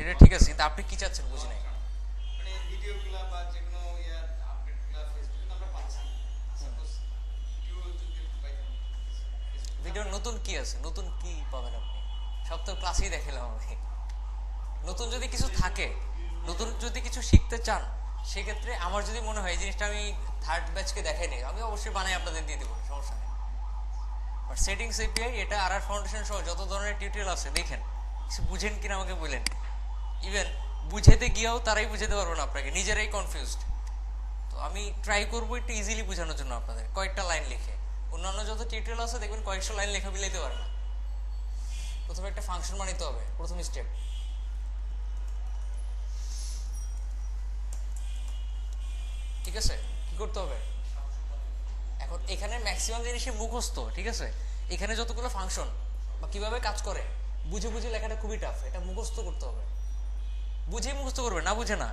সেটা ঠিক আছে, কিন্তু আপনি কি চাচ্ছেন বুঝি নাই। মানে ভিডিওগুলা বা যে কোনো ইয়ার আপডেটগুলা ফেসবুকে আমরা পাচ্ছি। সাপোজ ভিডিও যদি পাইতাম ফেসবুকে ভিডিওর আমরা নতুন কি আছে, নতুন কি পাবেন আপনি? সব তো ক্লাসেই দেখালাম আমি। নতুন যদি কিছু থাকে, নতুন যদি কিছু শিখতে চান, সেক্ষেত্রে আমার যদি মনে হয় এই জিনিসটা আমি থার্ড ব্যাচকে দেখাইনি, আমি অবশ্যই বানাই আপনাদের দিয়ে দেবো, সমস্যা নেই। বাট সেটিংস এপিআই এটা আর ফাউন্ডেশন সহ যত ধরনের টিউটোরিয়াল আছে দেখেন, কিছু বুঝেন কিনা আমাকে বলেন। ইভেন বুঝাইতে গিয়েও তারাই বুঝাতে পারবো না আপনাকে, নিজেরাই কনফিউজড। তো আমি ট্রাই করবো একটু ইজিলি বোঝানোর জন্য আপনাদের, কয়েকটা লাইন লিখে। অন্যান্য যত টিউটোরিয়াল আছে দেখবেন কয়েকশো লাইন লেখা মিলাইতে পারে না। প্রথমে একটা ফাংশন বানাইতে হবে, প্রথম স্টেপ। ঠিক আছে, কি করতে হবে? এখন এখানে ম্যাক্সিমাম জিনিসই মুখস্থ, ঠিক আছে। এখানে যতগুলো ফাংশন বা কিভাবে কাজ করে বুঝে বুঝে লেখাটা খুবই টাফ, এটা মুখস্থ করতে হবে। বুঝেই মুখস্থ করবেন, না বুঝে না।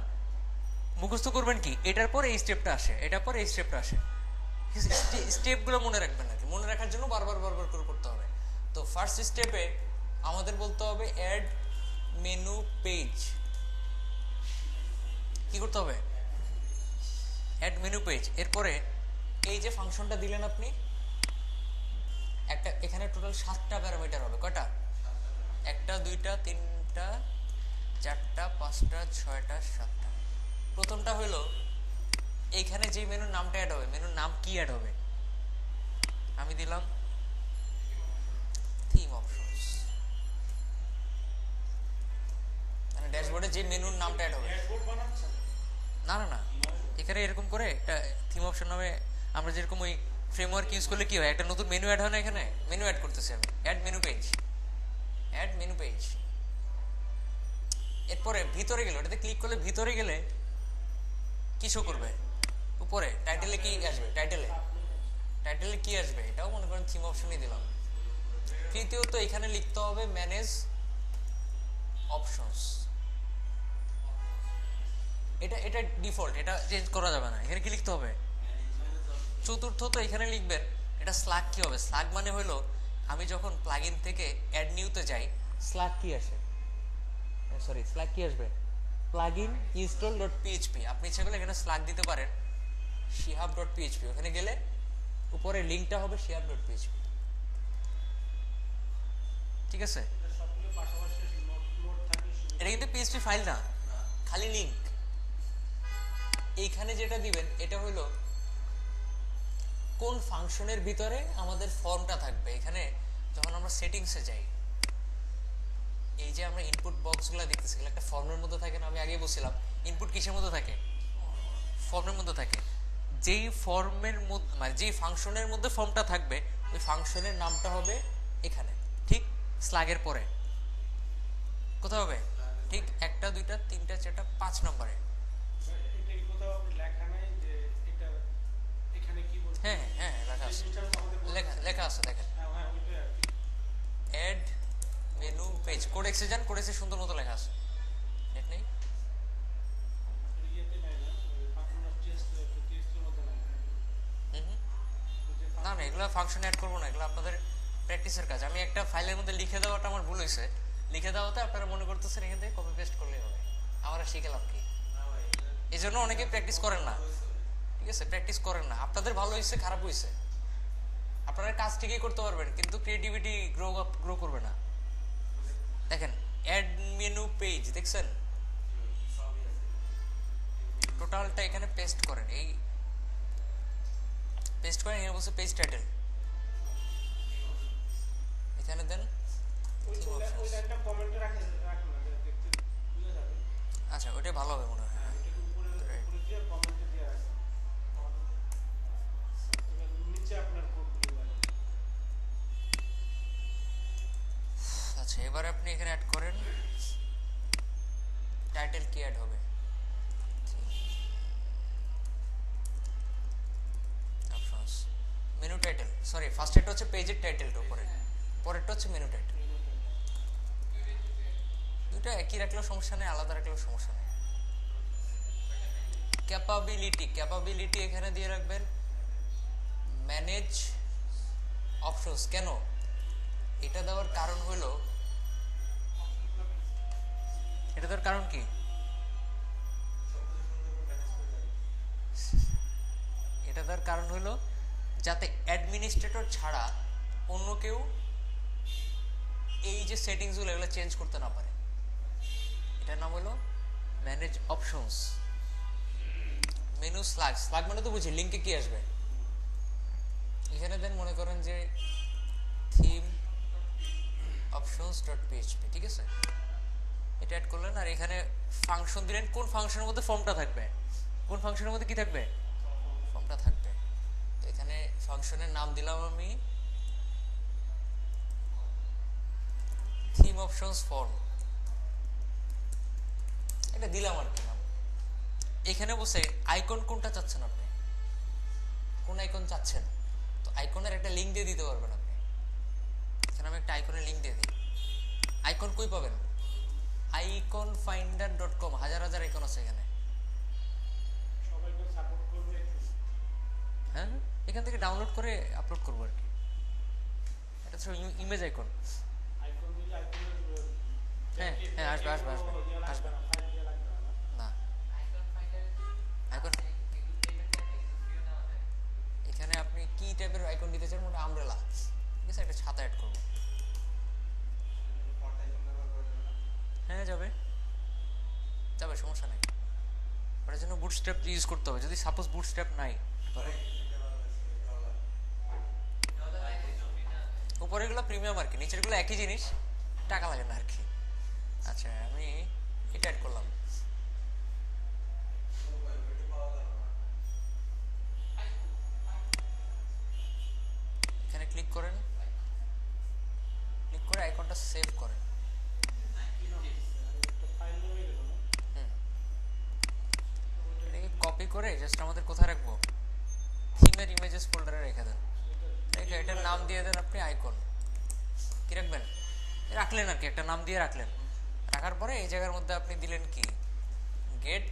মুখস্থ করবেন কি, এটার পর এই স্টেপটা আসে, এটার পর এই স্টেপটা আসে। স্টেপগুলো মনে রাখবেন আর কি, মনে রাখার জন্য বারবার বারবার করে করতে হবে। তো ফার্স্ট স্টেপে আমাদের বলতে হবে অ্যাড মেনু পেজ। কি করতে হবে? Add menu page. এরপরে এই যে ফাংশনটা দিলেন আপনি, একটা এখানে টোটাল 7টা প্যারামিটার হবে। কয়টা? 1টা 2টা 3টা 4টা 5টা 6টা 7টা। প্রথমটা হলো এইখানে যে মেনুর নামটা অ্যাড হবে, মেনুর নাম কি অ্যাড হবে? আমি দিলাম থিম অপশনস। মানে ড্যাশবোর্ডে যে মেনুর নামটা অ্যাড হবে। ড্যাশবোর্ড বানাচ্ছেন? না না না, এখানে এরকম করে একটা থিম অপশন নামে, আমরা যেরকম ওই ফ্রেমওয়ার্ক ইউজ করলে কি হয়, একটা নতুন মেনু অ্যাড হয় না, এখানে মেনু অ্যাড করতেছি আমি। Add menu page, add menu page. এরপরে ভিতরে গেলে, ওটাতে ক্লিক করলে ভিতরে গেলে কি শো করবে? উপরে টাইটেলে কি আসবে? টাইটেলে টাইটেলে কি আসবে? এটাও মনে করেন থিম অপশনই দিলাম। তৃতীয়ত এখানে লিখতে হবে ম্যানেজ অপশনস। এটা এটা ডিফল্ট, এটা চেঞ্জ করা যাবে না। এখানে কি লিখতে হবে? চতুর্থত এখানে লিখবেন এটা স্ল্যাগ কি হবে। স্ল্যাগ মানে হলো আমি যখন প্লাগইন থেকে অ্যাড নিউতে যাই, স্ল্যাগ কি আসে, সরি স্ল্যাগ কি আসবে? Plugin install dot PHP. আপনি ইচ্ছা করলে এখানে স্ল্যাগ দিতে পারেন শিহাব ডট পিএইচপি। ওখানে গেলে উপরে লিঙ্কটা হবে শিহাব ডট পিএইচপি। ঠিক আছে, এটা সবগুলো পাশাপাশি নোট নোট থাকে এটা সুবিধা। কিন্তু পিএইচপি ফাইল না, খালি লিঙ্ক। এইখানে যেটা দিবেন এটা হলো কোন ফাংশনের ভিতরে আমাদের ফর্মটা থাকবে। এখানে যখন আমরা সেটিংসে যাই, এই যে আমরা ইনপুট বক্সগুলো দেখতেছি, এগুলো একটা ফর্মের মধ্যে থাকে না? আমি আগে বলছিলাম ইনপুট কিসের মধ্যে থাকে? ফর্মের মধ্যে থাকে। যেই ফর্মের মধ্যে মানে যেই ফাংশনের মধ্যে ফর্মটা থাকবে, ওই ফাংশনের নামটা হবে এখানে, ঠিক স্ল্যাগের পরে। কোথায় হবে? ঠিক 1টা 2টা 3টা 4টা 5 নম্বরে। এটা কি কোথাও আপনি লেখা নাই যে এটা এখানে কি বলতে? হ্যাঁ হ্যাঁ হ্যাঁ, লেখা এই আছে, জিনিসটা আমাদের লেখা বলতেছে। লেখা আছে দেখেন। হ্যাঁ হ্যাঁ ওইটাই আর কি। অ্যাড মেনু পেজ, কোডেক্সে যান, কোডেক্সে সুন্দর মতো লেখা আছে। নেট নেই? ইয়েতে নাই না, ফাংশন অফ টেস্ট টেস্টের মধ্যে নাই না। হুম হুম। ওই যে না না, ফাংশন এগুলো ফাংশন অ্যাড করবো না, এগুলো আপনাদের প্র্যাকটিসের কাজ। আমি একটা ফাইলের মধ্যে লিখে দেওয়াটা আমার ভুল হয়েছে। লিখে দেওয়াতে আপনারা মনে করতেছেন এখান থেকে কপি পেস্ট করলেই হবে, আমার আর শিখে লাভ কি? এই জন্য অনেকে প্র্যাকটিস করেন না। ঠিক আছে, প্র্যাকটিস করেন না। আপনাদের ভালো হয়েছে খারাপ হয়েছে, আপনারা কাজ ঠিকই করতে পারবেন কিন্তু ক্রিয়েটিভিটি গ্রো করবে না। দেখেন অ্যাড মেনু পেজ দেখছেন, টোটালটা এখানে পেস্ট করেন। এই পেস্ট করেন, এখানে বলছে পেজ টাইটেল, এখানে দেন ওই থিম ওই অপশনস। লাইনটা কমেন্টে রাখেন না, দেখতে বুঝা যাবে। আচ্ছা, ওইটাই ভালো হবে মনে হয়। হ্যাঁ ওইটাকে উপরে রাইট। উপরে দিয়ে কমেন্টে দিয়ে রাখেন। এবার নিচে আপনার কোডগুলো লাগবে। আচ্ছা, এবার আপনি এখানে অ্যাড করেন টাইটেল কি অ্যাড হবে। Options, menu title, sorry first এটা হচ্ছে পেজের টাইটেলটা উপরে, পরেরটা হচ্ছে মেনু টাইটেল। দুটো একই রাখলেও সমস্যা নেই, আলাদা রাখলেও সমস্যা নেই। ক্যাপাবিলিটি, ক্যাপাবিলিটি এখানে দিয়ে রাখবেন ম্যানেজ অপশনস। কেন এটা দেওয়ার কারণ হলো এটা তার কারণ কি? এটা তার কারণ হলো যাতে অ্যাডমিনিস্ট্রেটর ছাড়া অন্য কেউ এই যে সেটিংসগুলো এগুলো চেঞ্জ করতে না পারে। এটার নাম হলো manage options. Menu slug, slug মানে তো বুঝি লিঙ্কে কি আসবে। এখানে দেন মনে করেন যে থিম অপশনস ডট পিএইচপি, ঠিক আছে, এটা অ্যাড করলেন আর এখানে ফাংশন দিলেন। কোন ফাংশনের মধ্যে ফর্মটা থাকবে? কোন ফাংশনের মধ্যে কি থাকবে? ফর্মটা থাকবে। তো এখানে ফাংশনের নাম দিলাম আমি থিম অপশনস ফর্ম, এটা দিলাম আর কি নাম। এখানে বসে আইকন কোনটা চাচ্ছেন আপনি, কোন আইকন চাচ্ছেন, তো আইকনের একটা লিঙ্ক দিয়ে দিতে পারবেন আপনি। এখানে আমি একটা আইকনের লিঙ্ক দিয়ে দিই। আইকন কই পাবেন? iconfinder.com, হাজার হাজার আইকন আছে এখানে। হ্যাঁ, এখান থেকে ডাউনলোড করে আপলোড করবো আর কি। এটা তো ইমেজ আইকন। হ্যাঁ হ্যাঁ, আসবে আসবে আসবে আসবে। না, আইকন এখানে আপনি কি টাইপের আইকন দিতে চান? মোটা আমব্রেলা, ঠিক আছে, একটা ছাতা অ্যাড করবো। হ্যাঁ যাবে যাবে, সমস্যা নেই। ওটার জন্য বুটস্ট্র্যাপ ইউজ করতে হবে। যদি সাপোজ বুটস্ট্র্যাপ নাই, উপরেরগুলো প্রিমিয়াম আর কি, নিচেরগুলো একই জিনিস, টাকা লাগে না আর কি। আচ্ছা, আমি এটা অ্যাড করলাম। এখানে ক্লিক করেন, ক্লিক করে আইকনটা সেভ করেন। এটাকে কপি করে জাস্ট আমাদের কোথায় রাখবো? থিমের ইমেজেস ফোল্ডারে রেখে দেন। রেখে এটার নাম দিয়ে দেন আপনি আইকন। কি রাখবেন? রাখলেন আর কি, একটা নাম দিয়ে রাখলেন। রাখার পরে এই জায়গার মধ্যে আপনি দিলেন কি, gate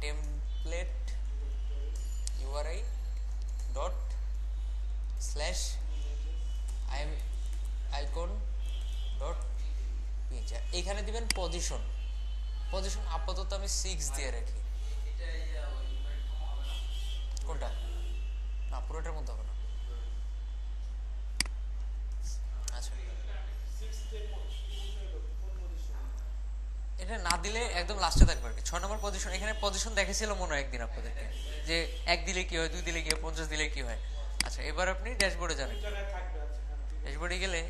template URI dot slash icon dot PHP. এইখানে দিবেন পজিশন। পজিশন আপাতত আমি 6 দিয়ে রাখি। কোনটা? না, পুরোটার মধ্যে হবে না। আচ্ছা, এটা না দিলে একদম লাস্টে থাকবে আর কি, 6 নম্বর পজিশন। এখানে পজিশন দেখেছিল মনে হয় একদিন আপনাদেরকে, যে 1 দিলে কি হয়, 2 দিলে কি হয়, 50 দিলে কি হয়। আচ্ছা, এবার আপনি ড্যাশবোর্ডে যাবেন। ড্যাশবোর্ডে গেলে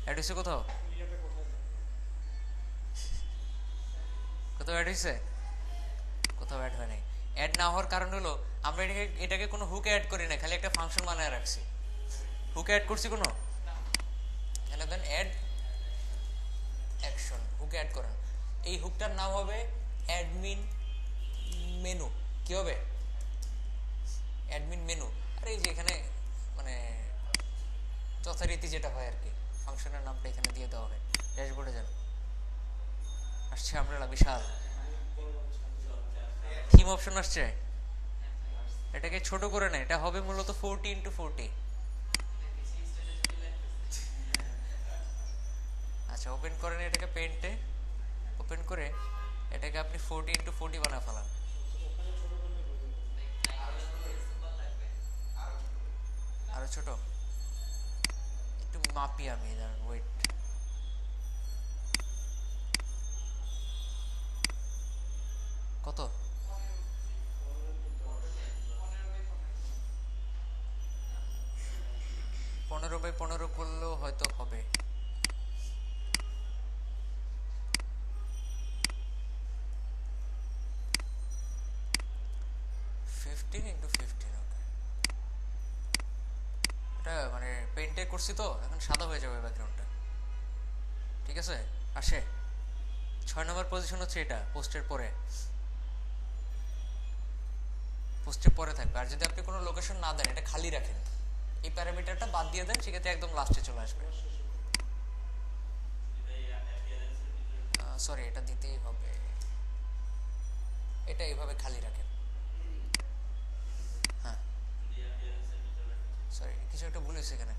অ্যাড হয়েছে কোথাও? কোথাও অ্যাড হয়েছে? কোথাও অ্যাড হয় নাই। অ্যাড না হওয়ার কারণ হলো আমরা এটাকে কোনো হুকে অ্যাড করি না, খালি একটা ফাংশন বানায় রাখছি। হুকে অ্যাড করছি কোনো? এখানে দেন অ্যাড অ্যাকশন, হুকে অ্যাড করেন। এই হুকটার নাম হবে অ্যাডমিন মেনু। কি হবে? Admin menu. আর এই যে এখানে মানে যথারীতি যেটা হয় আর কি, ফাংশনের নামটা এখানে দিয়ে দেওয়া হয়। ড্যাশবোর্ডে যান, আসছে আমব্রেলা বিশাল থিম অপশন আসছে। এটাকে ছোট করে নেয়, এটা হবে মূলত 40x40। আচ্ছা, ওপেন করেন এটাকে পেন্টে, ওপেন করে এটাকে আপনি 40x40 বানা ফেলান। আরো ছোট একটু মাপি আমি, ওয়েট। কত? 15x15 করলেও হয়তো হবে। এটা মানে পেন্টে করছি তো, এখন সাদা হয়ে যাবে ব্যাকগ্রাউন্ডটা, ঠিক আছে। আসে 6 নম্বর পজিশন হচ্ছে এটা, পোস্টের পরে, পোস্টের পরে থাকবে। আর যদি আপনি কোনো লোকেশন না দেন, এটা খালি রাখেন, এই প্যারামিটারটা বাদ দিয়ে দেন, সেক্ষেত্রে একদম লাস্টে চলে আসবে। সরি, এটা দিতেই হবে, এটা এইভাবে খালি রাখেন। হ্যাঁ, সরি, কিছু একটা ভুল হয়েছে এখানে।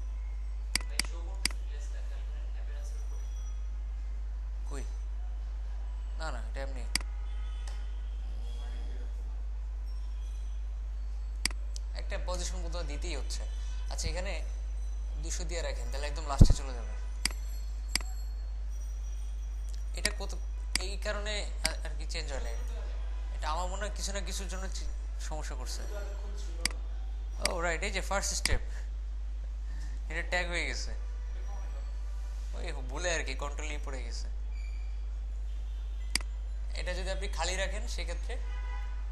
কই একটা পজিশন বোধহয় দিতেই হচ্ছে। আচ্ছা এখানে 200 দিয়ে রাখেন, তাহলে একদম লাস্টে চলে যাবে। এটা কত এই কারণে আর কি চেঞ্জ হয় না, এটা আমার মনে হয় কিছু না কিছুর জন্য সমস্যা করছে। ও রাইট, এই যে ফার্স্ট স্টেপ এটা ট্যাগ হয়ে গেছে, ওই ভুলে আর কি কন্ট্রোলই পড়ে গেছে। এটা যদি আপনি খালি রাখেন সেক্ষেত্রে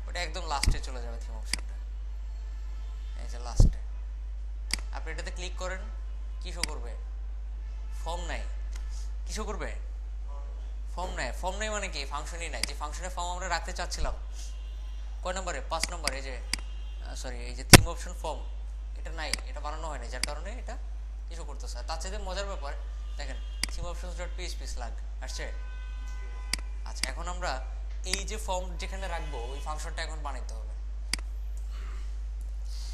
ওটা একদম লাস্টে চলে যাবে থিম অপশনটা, এই যে লাস্টে। আপনি এটাতে ক্লিক করেন, কি শো করবে? ফর্ম নাই। কি শো করবে? ফর্ম নাই। ফর্ম নাই মানে কি? ফাংশনই নাই। যে ফাংশনে ফর্ম আমরা রাখতে চাচ্ছিলাম, কয় নম্বরে? 5 নম্বরে। এই যে সরি, এই যে থিম অপশন ফর্ম, এটা নাই, এটা বানানো হয় না, যার কারণে এটা কিছু করতেছে। তার চাইতে মজার ব্যাপার দেখেন, theme options dot PHP slug আসছে। আচ্ছা এখন আমরা এই যে ফর্ম যেখানে রাখবো ওই ফাংশনটা এখন বানাইতে হবে।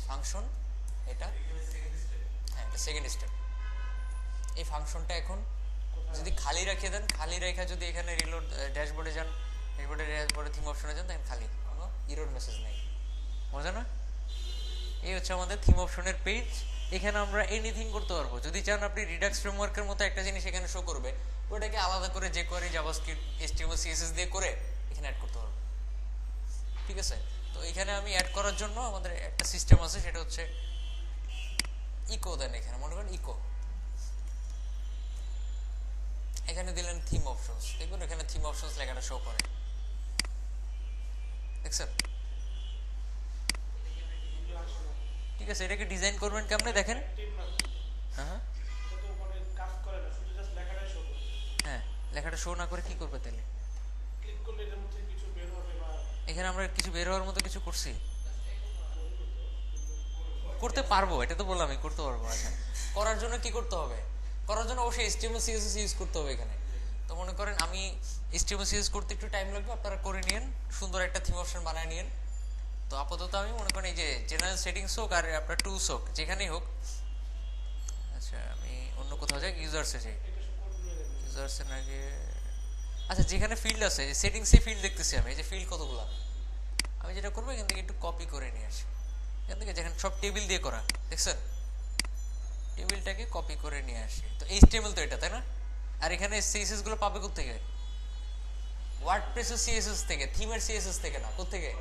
ফাংশন এটা, হ্যাঁ এটা সেকেন্ড স্টেপ। এই ফাংশনটা এখন যদি খালি রেখে দেন, খালি রেখা যদি এখানে রিলোড ড্যাশবোর্ডে যান, ড্যাশবোর্ডে থিম অপশনে যান, তখন খালি, কোনো ইরর মেসেজ নেই। মজা না? এই হচ্ছে আমাদের থিম অপশনের পেজ। এখানে আমরা এনিথিং করতে পারবো। যদি চান আপনি রিডাক্স ফ্রেমওয়ার্কের মতো একটা জিনিস এখানে শো করবে, ওটাকে আলাদা করে যে কোয়ারি জাভাস্ক্রিপ্ট এইচটিএমএল সিএসএস দিয়ে করে এখানে অ্যাড করতে পারবো। ঠিক আছে, তো এখানে আমি অ্যাড করার জন্য আমাদের একটা সিস্টেম আছে, সেটা হচ্ছে ইকো দেন। এখানে মনে করেন ইকো, এখানে দিলেন থিম অপশনস, দেখবেন এখানে থিম অপশনস লেখাটা শো করে, দেখছেন? ঠিক আছে, এটাকে ডিজাইন করবেন কেমনে দেখেন। হ্যাঁ হ্যাঁ, লেখাটা শো না করে কি করবে তাহলে? এখানে আমরা কিছু বের হওয়ার মতো কিছু করছি, করতে পারবো, এটা তো বললাম আমি করতে পারবো। আচ্ছা করার জন্য কি করতে হবে? করার জন্য অবশ্যই এইচটিএমএল সিএসএস ইউজ করতে হবে এখানে। তো মনে করেন আমি এইচটিএমএল সিএসএস করতে একটু টাইম লাগবে, আপনারা করে নিন, সুন্দর একটা থিম অপশন বানায় নিন। তো আপাতত আমি মনে করেন এই যে জেনারেল সেটিংস হোক আর আপনার টুলস হোক, যেখানেই হোক। আচ্ছা আমি অন্য কোথাও যাই, ইউজার্সে যাই, ইউজার্সে না গিয়ে, আচ্ছা যেখানে ফিল্ড আছে, যে সেটিংসে ফিল্ড দেখতেছি আমি, এই যে ফিল্ড কতগুলা, আমি যেটা করবো এখান থেকে একটু কপি করে নিয়ে আসি। এখান থেকে যেখানে সব টেবিল দিয়ে করা, দেখছেন? টেবিলটাকে কপি করে নিয়ে আসি। তো এইচটিএমএল তো এটা, তাই না? আর এখানে সিএসএস গুলো পাবে কোত্থেকে? ওয়ার্ডপ্রেসের সিএসএস থেকে, থিমের সিএসএস থেকে না, কোত্থেকে?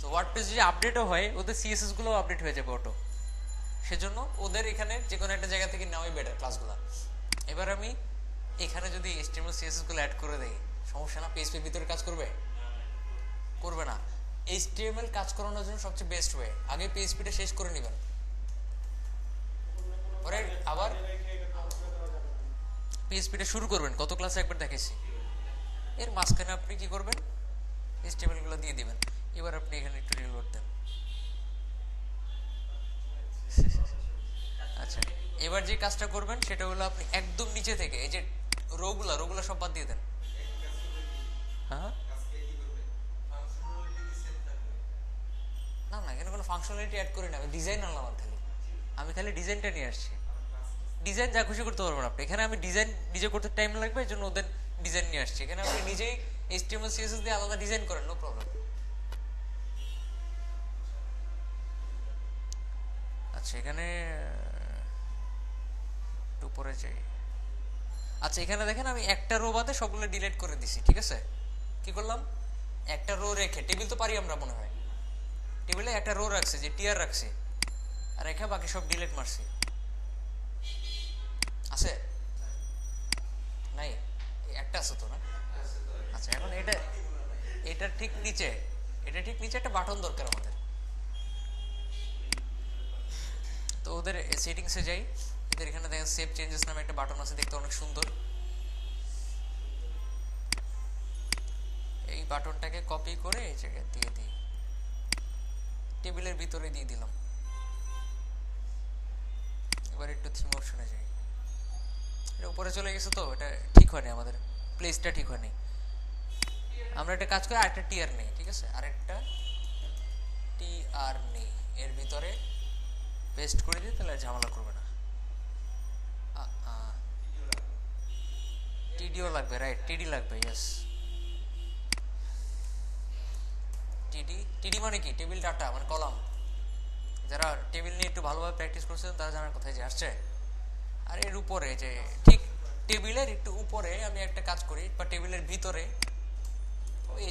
তো ওয়ার্ডপ্রেস যদি আপডেটও হয়, ওদের সিএসএস গুলো আপডেট হয়ে যাবে অটো। সেজন্য ওদের এখানে যে কোনো একটা জায়গা থেকে নেওয়াই বেটার ক্লাসগুলো। এবার আমি এখানে যদি এইচটিএমএল সিএসএস গুলো অ্যাড করে দেই, সমস্যা না? পিএইচপির ভিতরে কাজ করবে? করবে না। এইচটিএমএল কাজ করানোর জন্য সবচেয়ে বেস্ট ওয়ে, আগে পিএইচপিটা শেষ করে নেবেন, পরে আবার পিএইচপিটা শুরু করবেন। গত ক্লাসে একবার দেখেছি। এর মাঝখানে আপনি কি করবেন? এইচটিএমএল গুলো দিয়ে দিবেন। এবার আপনি এখানে একটু রিলোড দেন। আচ্ছা এবার যে কাজটা করবেন সেটা হলো আপনি একদম নিচে থেকে এই যে রোগুলা সব বাদ দিয়ে দেন। হ্যাঁ না না, এখানে কোনো ফাংশনালিটি অ্যাড করি না, আমি ডিজাইন আনলাম। আমি খালি ডিজাইনটা নিয়ে আসছি। ডিজাইন যা খুশি করতে পারবেন আপনি। এখানে আমি ডিজাইন নিজে করতে টাইম লাগবে, এই জন্য ওদের ডিজাইন নিয়ে আসছি। এখানে আপনি নিজেই এইচটিএমএল সিএসএস দিয়ে আলাদা ডিজাইন করেন, নো প্রবলেম। আচ্ছা এখানে উপরে যাই। আচ্ছা এখানে দেখেন আমি একটা রো বাদে সবগুলো ডিলিট করে দিছি। ঠিক আছে, কি করলাম? একটা রো রেখে, টেবিল তো পারি আমরা মনে হয়, টেবিলে একটা রো রাখছি, যে টিয়ার রাখছি, আর রেখে বাকি সব ডিলিট মারছি। আছে নাই? একটা আছে তো না? আচ্ছা এখন এটা ঠিক নিচে, এটা ঠিক নিচে একটা বাটন দরকার আমাদের। তো ওদের সেটিংসে যাই, এদের এখানে দেখেন সেভ চেঞ্জেস নামে একটা বাটন আছে, দেখতে অনেক সুন্দর। এই বাটনটাকে কপি করে এই জায়গায় দিয়ে দিই, টেবিলের ভিতরে দিয়ে দিলাম। এবার একটু থিম অপশনে যাই, এটা উপরে চলে গেছে, তো এটা ঠিক হয়নি, আমাদের প্লেসটা ঠিক হয়নি। আমরা একটা কাজ করি, আরেকটা টিয়ার নেই। ঠিক আছে, আরেকটা টিআর নেই, এর ভিতরে পেস্ট করে দিই, তাহলে ঝামেলা করবে না। টিডিও লাগবে, রাইট, টিডি লাগবে, ইয়েস। টিডি মানে কি? টেবিল ডাটা মানে কলাম। যারা টেবিল নিয়ে একটু ভালোভাবে প্র্যাকটিস করছেন তারা জানার কথাই যে আসছে। আর এর উপরে যে ঠিক টেবিলের একটু উপরে আমি একটা কাজ করি, বা টেবিলের ভিতরে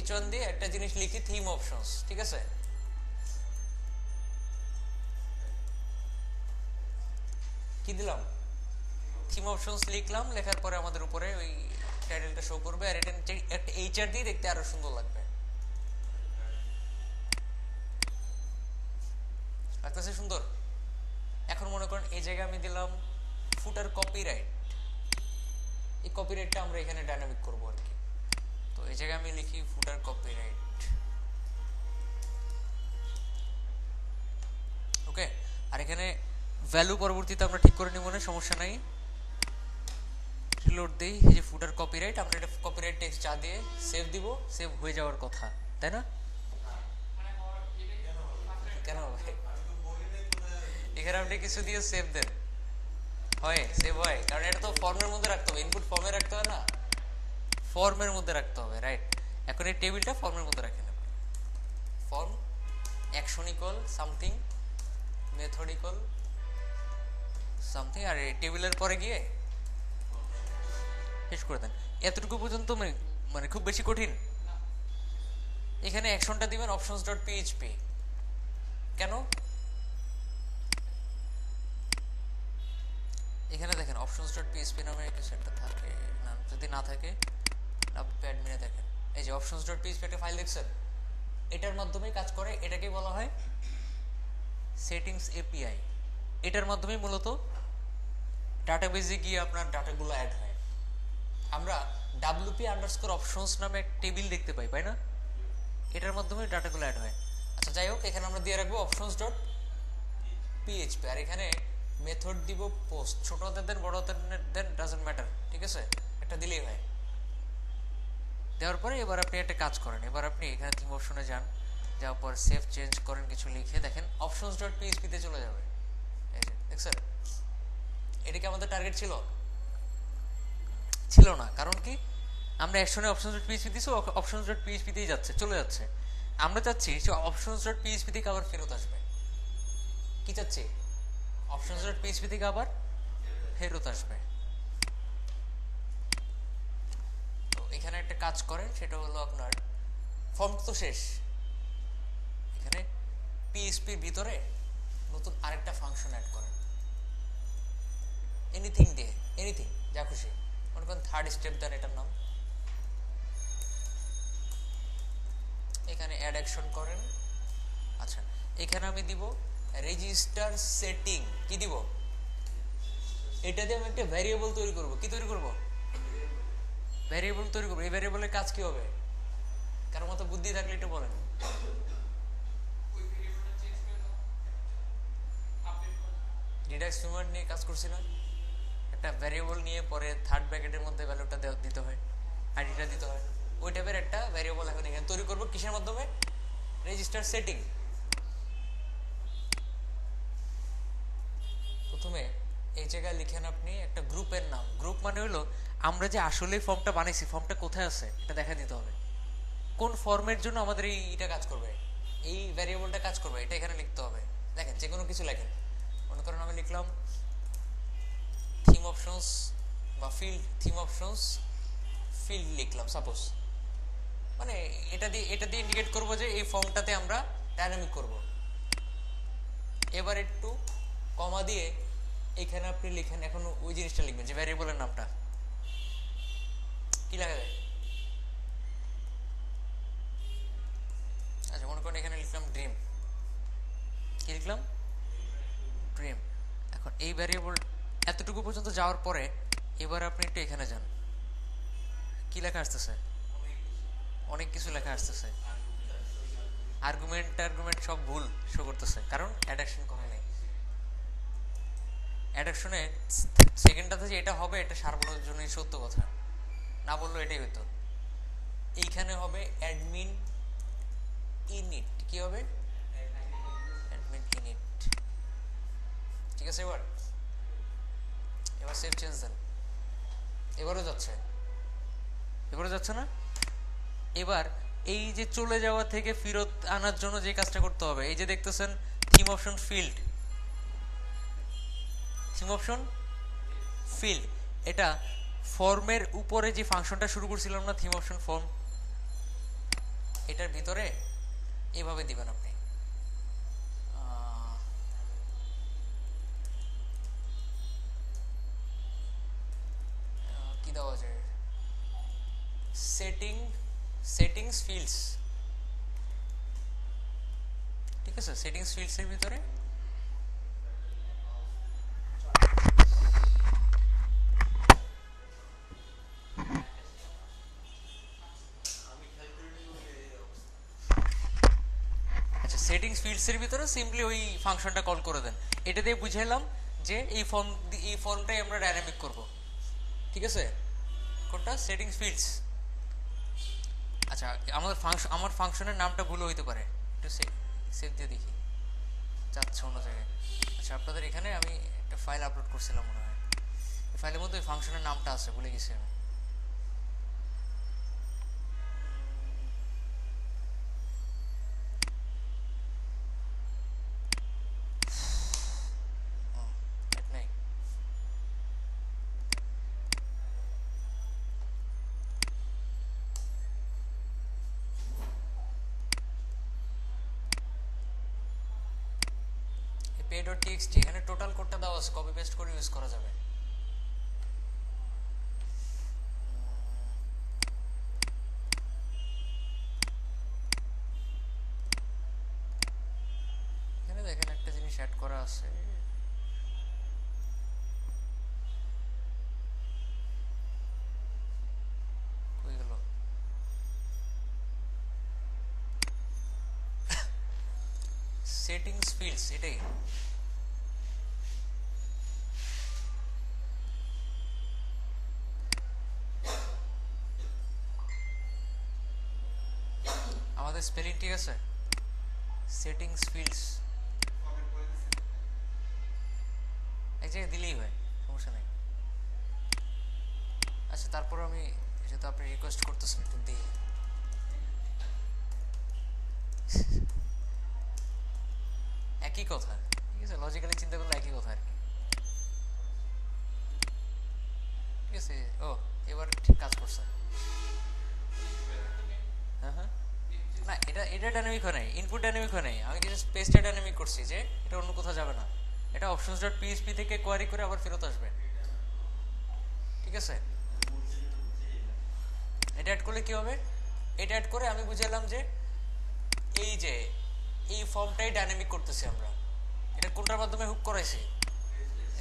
H1 দিয়ে একটা জিনিস লিখি, থিম অপশনস। ঠিক আছে, কি দিলাম, থিম অপশনস লিখলাম। লেখার পরে আমাদের উপরে ওই টাইটেলটা শো করবে, আর এটা একটা HR দিয়ে দেখতে আরো সুন্দর লাগবে। লাগতেছে সুন্দর? এখন মনে করেন এই জায়গায় আমি দিলাম ফুটার কপিরাইট। এই কপিরাইটটা আমরা এখানে ডাইনামিক করব আর কি। তো এই জায়গায় আমি লিখি ফুটার কপিরাইট। ওকে, আর এখানে ভ্যালু পরবর্তীতে আমরা ঠিক করে নিব, না সমস্যা নাই। রিলোড দেই, এই যে ফুটার কপিরাইট, আমরা এটা কপিরাইট টেক্সট যা দিয়ে সেভ দিব, সেভ হয়ে যাওয়ার কথা, তাই না? কেন হবে? এখানে আপনি কিছু দিয়ে সেভ দেন, হয় সেভ হয়, কারণ এটা তো ফর্মের মধ্যে রাখতে হবে, ইনপুট ফর্মে রাখতে হয় না, ফর্মের মধ্যে রাখতে হবে, রাইট? এখন এই টেবিলটা ফর্মের মধ্যে রাখেন, form action equal something, method equal something, আর এই টেবিলের পরে গিয়ে শেষ করে দেন। এতটুকু পর্যন্ত মানে খুব বেশি কঠিন। এখানে অ্যাকশনটা দিবেন অপশনস ডট পিএইচপি। কেন? এখানে দেখেন অপশনস ডট পিএইচপি নামে কিছু একটা থাকে না, যদি না থাকে অ্যাডমিনে দেখেন, এই যে অপশনস ডট পিএইচপি একটা ফাইল দেখছেন, এটার মাধ্যমে কাজ করে। এটাকে বলা হয় সেটিংস এপিআই। এটার মাধ্যমে মূলত ডাটাবেজে গিয়ে আপনার ডাটাগুলো অ্যাড হয়। আমরা wp_options নামে এক টেবিল দেখতে পাই, তাই না? এটার মাধ্যমে ডাটাগুলো অ্যাড হয়। আচ্ছা যাই হোক, এখানে আমরা দিয়ে রাখবো অপশনস ডট পিএইচপি, আর এখানে মেথড দিব পোস্ট। ছোট হাতের দেন, বড় হাতের দেন, ডাজন্ট ম্যাটার, ঠিক আছে? একটা দিলেই হয়। দেওয়ার পরে এবার আপনি একটা কাজ করেন, এবার আপনি এখানে থিম অপশনে যান, যাওয়ার পর সেভ চেঞ্জ করেন, কিছু লিখে দেখেন অপশনস ডট পিএইচপি তে চলে যাবে। এই যে দেখছেন, এটা কি আমাদের টার্গেট ছিল? ছিল না। কারণ কি, আমরা অ্যাকশনে অপশনস ডট পিএইচপি দিছি, অপশনস ডট পিএইচপি তেই যাচ্ছে, চলে যাচ্ছে। আমরা চাচ্ছি যে অপশনস ডট পিএইচপি থেকে আবার ফেরত আসবে। কি চাচ্ছি? অপশনস ডট পিএইচপি থেকে আবার ফেরত আসবে। তো এখানে একটা কাজ করেন, সেটা হলো আপনার ফর্ম তো শেষ, এখানে পিএইচপির ভিতরে নতুন আরেকটা ফাংশন অ্যাড করেন, এনিথিং দিয়ে, এনিথিং যা খুশি, মনে করেন থার্ড স্টেপ দেন, এটার নাম। এখানে অ্যাড অ্যাকশন করেন। আচ্ছা, এখানে আমি দিব রেজিস্টার সেটিং। কি দিব? এটা দিয়ে আমি একটা ভ্যারিয়েবল তৈরি করব। কি তৈরি করব? ভ্যারিয়েবল তৈরি করব। এই ভ্যারিয়েবলের কাজ কি হবে? কারোর মতো বুদ্ধি থাকলে একটু বলেন। ডিডাক্স ফিমার নিয়ে কাজ করছি না, একটা ভ্যারিয়েবল নিয়ে পরে থার্ড ব্র্যাকেটের মধ্যে ভ্যালুটা দিতে হয়, আইডিটা দিতে হয়, ওই টাইপের একটা ভ্যারিয়েবল এখন এখানে তৈরি করব। কিসের মাধ্যমে? Register setting. প্রথমে এই জায়গায় লিখেন আপনি একটা গ্রুপের নাম। গ্রুপ মানে হলো আমরা যে আসলে ফর্মটা বানাইছি, ফর্মটা কোথায় আছে এটা দেখা দিতে হবে। কোন ফর্মের জন্য আমাদের এইটা কাজ করবে, এই ভ্যারিয়েবলটা কাজ করবে, এটা এখানে লিখতে হবে। দেখেন, যে কোনো কিছু লেখেন, মনে করেন আমি লিখলাম থিম অপশনস বা ফিল্ড, থিম অপশনস ফিল্ড লিখলাম সাপোজ, মানে এটা দিয়ে ইন্ডিকেট করব যে এই ফর্মটাতে আমরা ডাইনামিক করব। এবার একটু কমা দিয়ে এখানে আপনি লিখেন, এখন ওই জিনিসটা লিখবেন যে ভ্যারিয়েবলের নামটা কি লেখা যায়। আচ্ছা, মনে করেন এখানে লিখলাম ড্রিম। কি লিখলাম? ড্রিম। এখন এই ভ্যারিয়েবল এতটুকু পর্যন্ত যাওয়ার পরে এবার আপনি একটু এখানে যান, কি লেখা আসতেছে? অনেক কিছু লেখা আসতেছে, আর্গুমেন্ট সব ভুল শো করতেছে, কারণ অ্যাডাকশন করে নেই। অ্যাডাকশনে সেকেন্ডটাতে যে এটা হবে, এটা সার্বনের জন্যই সত্য কথা, না বললেও এটাই হতো। এইখানে হবে অ্যাডমিন ইনিট। কি হবে? Admin init. ঠিক আছে, এবার সেভ চেঞ্জ দেন। এবারও যাচ্ছে না। এবার এই যে চলে যাওয়া থেকে ফেরত আনার জন্য যে কাজটা করতে হবে, এই যে দেখতেছেন theme theme option field, theme option field, এটা ফর্মের উপরে যে ফাংশনটা শুরু করছিলাম না থিম অপশন ফর্ম, এটার ভিতরে এইভাবে দিবেন আপনি। কি দেওয়া যায়, সেটিংস ফিল্ডস, ঠিক আছে, সেটিংস ফিল্ডস এর ভিতরে আচ্ছা সেটিংস ফিল্ডস এর ভিতরে সিম্পলি ওই ফাংশনটা কল করে দেন। এটা দিয়ে বুঝাইলাম যে এই ফর্মটাই আমরা ডাইনামিক করব, ঠিক আছে, কোনটা সেটিংস ফিল্ডস। আচ্ছা আমার ফাংশনের নামটা ভুল হইতে পারে, একটু সেভ দিয়ে দেখি, যাচ্ছে অন্য জায়গায়। আচ্ছা আপনাদের এখানে আমি একটা ফাইল আপলোড করছিলাম মনে হয়, এই ফাইলের মধ্যে ওই ফাংশনের নামটা আছে, ভুলে গেছি আমি। নাই, pay.txt এখানে টোটাল কোডটা দেওয়া আছে, কপি পেস্ট করে ইউজ করা যাবে। এখানে দেখেন একটা জিনিস অ্যাড করা আছে, কই গেল, সেটিংস ফিল্ডস, এটাই। আমাদের স্পেলিং ঠিক আছে, সেটিংস ফিল্ডস কমেন্ট করে দিচ্ছেন। এক জায়গায় দিলেই হয়, সমস্যা নেই। আচ্ছা তারপর আমি, যেহেতু আপনি রিকোয়েস্ট করতেছেন একটু দিই, একই কথা, ঠিক আছে, লজিক্যালি চিন্তা করলে একই কথা আর কি, ঠিক আছে। ও এবার ঠিক কাজ করছে, হ্যাঁ হ্যাঁ, না এটা ডাইনামিক হয় নাই, ইনপুট ডাইনামিক হয় নাই, আমি কিছু স্পেসটা ডাইনামিক করছি যে এটা অন্য কোথাও যাবে না, এটা অপশনস ডট পিএইচপি থেকে কোয়ারি করে আবার ফেরত আসবে, ঠিক আছে। এটা অ্যাড করলে কি হবে, এটা অ্যাড করে আমি বুঝালাম যে এই ফর্মটাই ডাইনামিক করতেছি আমরা, এটা কোনটার মাধ্যমে হুক করাইছি,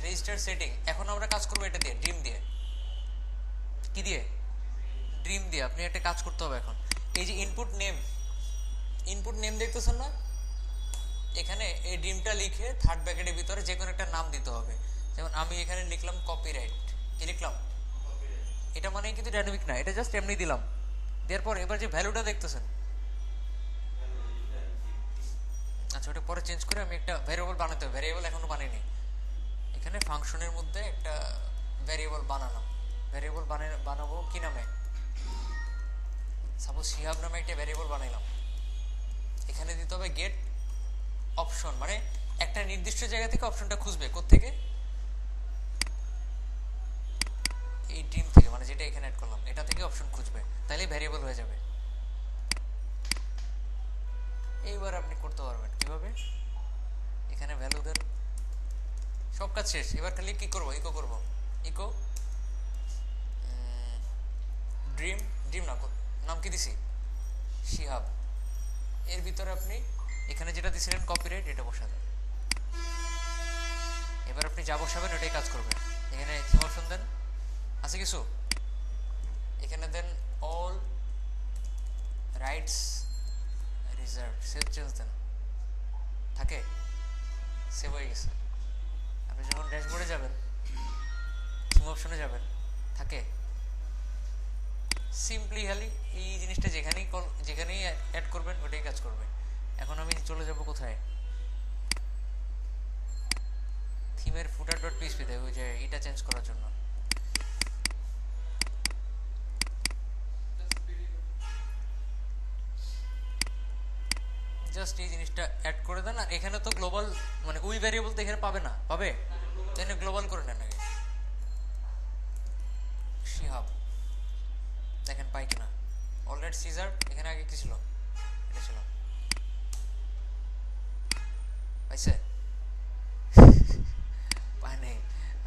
রেজিস্টার সেটিং। এখন আমরা কাজ করবো এটা দিয়ে, ড্রিম দিয়ে, কি দিয়ে, ড্রিম দিয়ে। আপনি একটা কাজ করতে হবে এখন, এই যে ইনপুট নেম দেখতেছেন না, এখানে এই ড্রিমটা লিখে থার্ড ব্র্যাকেটের ভিতরে যে কোনো একটা নাম দিতে হবে। যেমন আমি এখানে লিখলাম কপিরাইট, কি লিখলাম, এটা মানে কিন্তু ডাইনামিক না, এটা জাস্ট এমনি দিলাম, দেওয়ার পর এবার যে ভ্যালুটা দেখতেছেন, আচ্ছা ওটা পরে চেঞ্জ করে আমি একটা ভ্যারিয়েবল বানাতে হবে, ভ্যারিয়েবল এখনো বানাইনি, এখানে ফাংশনের মধ্যে একটা ভ্যারিয়েবল বানাবো কি নামে, সাপোজ শিহাব নামে একটা ভ্যারিয়েবল বানাইলাম, এখানে দিতে হবে গেট অপশন, মানে একটা নির্দিষ্ট জায়গা থেকে অপশনটা খুঁজবে, কোত্থেকে, এই ড্রিম থেকে, মানে যেটা এখানে অ্যাড করলাম এটা থেকে অপশন খুঁজবে, তাহলে ভ্যারিয়েবল হয়ে যাবে। এইবার আপনি করতে পারবেন কিভাবে, এখানে ভ্যালু দেন, সব কাজ শেষ। এবার খালি কি করবো, ইকো করবো, ইকো ড্রিম, ড্রিম না, নাম কি দিছি, শিহাব, এর ভিতরে আপনি এখানে যেটা দিছিলেন কপিরাইট, এটা বসাবেন। এবার আপনি যা বসাবেন ওটাই কাজ করবে। এখানে থিম অপশন দেন, আছে কিছু, এখানে দেন all rights reserve, save change দেন, থাকে, সেভ হয়ে গেছে। আপনি যখন ড্যাশবোর্ডে যাবেন, থিম অপশনে যাবেন, থাকে, সিম্পলি খালি এই জিনিসটা যেখানেই অ্যাড করবেন ওটাই কাজ করবে। এখন আমি চলে যাব কোথায়, থিমের ফুটার ডট পিএইচপিতে, ওই যে এটা চেঞ্জ করার জন্য। জাস্ট এই জিনিসটা অ্যাড করে দেন। আর এখানে তো গ্লোবাল মানে ওই ভ্যারিয়েবল তো এখানে পাবে না, পাবে তাই গ্লোবাল করে নেন আগে। শিহাব দেখেন পাই কিনা। অলরেডি সিজার এখানে আগে কি ছিল, এটা ছিল, পাইছে পায় নেই।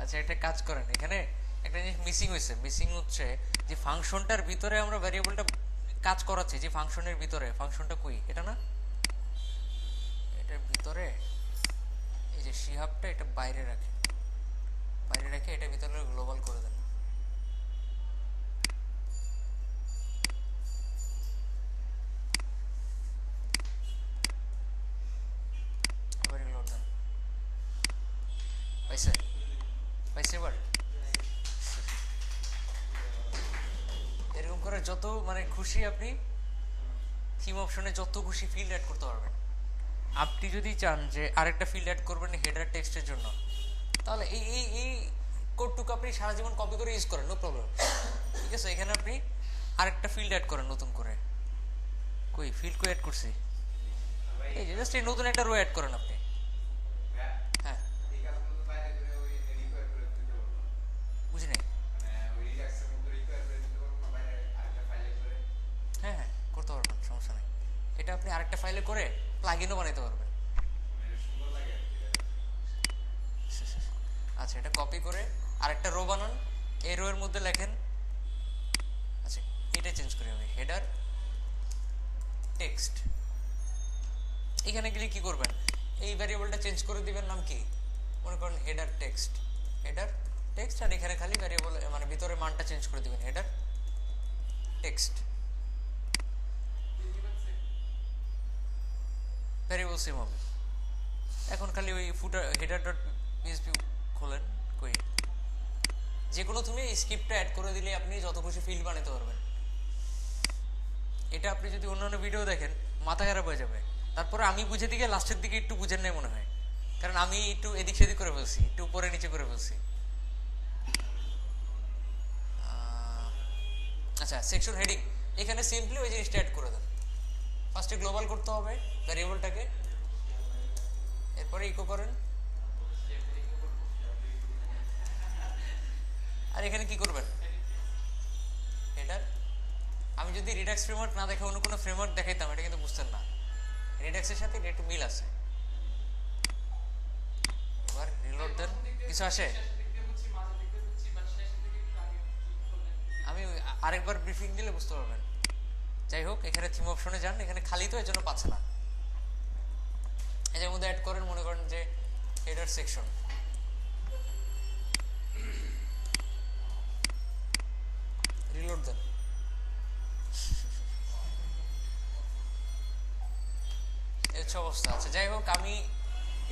আচ্ছা একটা কাজ করেন, এখানে একটা জিনিস মিসিং হয়েছে। মিসিং হচ্ছে যে ফাংশনটার ভিতরে আমরা ভ্যারিয়েবলটা কাজ করাচ্ছি, যে ফাংশনের ভিতরে ফাংশনটা কই, এটা না, এটার ভিতরে এই যে শিহাবটা এটা বাইরে রাখে, বাইরে রেখে এটা ভিতরে গ্লোবাল করে দেন। আবার রিলোড দেন। পাইছে, পাইছে এবার। এরকম করে যত মানে খুশি আপনি থিম অপশনে যত খুশি ফিল্ড অ্যাড করতে পারবেন। আপনি যদি চান যে আরেকটা ফিল্ড অ্যাড করবেন হেডার টেক্সটের জন্য, তাহলে এই এই এই কোডটুকু আপনি সারা জীবন কপি করে ইউজ করেন, নো প্রবলেম। ঠিক আছে, এখানে আপনি আরেকটা ফিল্ড অ্যাড করেন নতুন করে। কই ফিল্ড কই অ্যাড করছি, এই যে জাস্ট এই নতুন একটা রো অ্যাড করেন আপনি। হ্যাঁ বুঝি নাই। হ্যাঁ হ্যাঁ করতে পারবেন, সমস্যা নেই। এটা আপনি আরেকটা ফাইলে করে প্লাগইনও বানাইতে পারবেন। আচ্ছা এটা কপি করে আরেকটা রো বানান, এই রো এর মধ্যে লেখেন, আচ্ছা এটা চেঞ্জ করি আমি, হেডার টেক্সট। এখানে গেলে কি করবেন, এই ভ্যারিয়েবলটা চেঞ্জ করে দিবেন, নাম কি মনে করেন হেডার টেক্সট, হেডার টেক্সট। আর এখানে খালি ভ্যারিয়েবল মানে ভিতরে মানটা চেঞ্জ করে দিবেন, হেডার টেক্সট। ভ্যারিয়েবল সেম হবে। এখন খালি ওই ফুটার হেডার ডট পিএসপি খোলেন, কই যে কোনো তুমি স্ক্রিপ্টটা অ্যাড করে দিলে আপনি যত খুশি ফিল্ড বানাতে পারবেন। এটা আপনি যদি অন্যান্য ভিডিও দেখেন মাথা খারাপ হয়ে যাবে। তারপরে আমি বুঝে দিকে লাস্টের দিকে একটু বুঝেন নাই মনে হয়, কারণ আমি একটু এদিক সেদিক করে ফেলছি, একটু উপরে নিচে করে ফেলছি। আচ্ছা সেকশন হেডিং, এখানে সিম্পলি ওই জিনিসটা অ্যাড করে দেন। ফার্স্টে গ্লোবাল করতে হবে ভ্যারিয়েবলটাকে, এরপরে ইকো করেন। আর এখানে কি করবেন, হেডার। আমি যদি রিডাক্স ফ্রেমওয়ার্ক না দেখে অন্য কোনো ফ্রেমওয়ার্ক দেখাইতাম এটা কিন্তু বুঝতেন না, রিডাক্সের সাথে এটা একটু মিল আছে। এবার রিলোড দেন, কিছু আসে। আমি আরেকবার ব্রিফিং দিলে বুঝতে পারবেন। যাই হোক এখানে থিম অপশনে যান, এখানে খালি তো এর জন্য পাচ্ছে না। এর মধ্যে অ্যাড করেন মনে করেন যে হেডার সেকশন, রিলোড দেন। এর অবস্থা। আচ্ছা যাই হোক আমি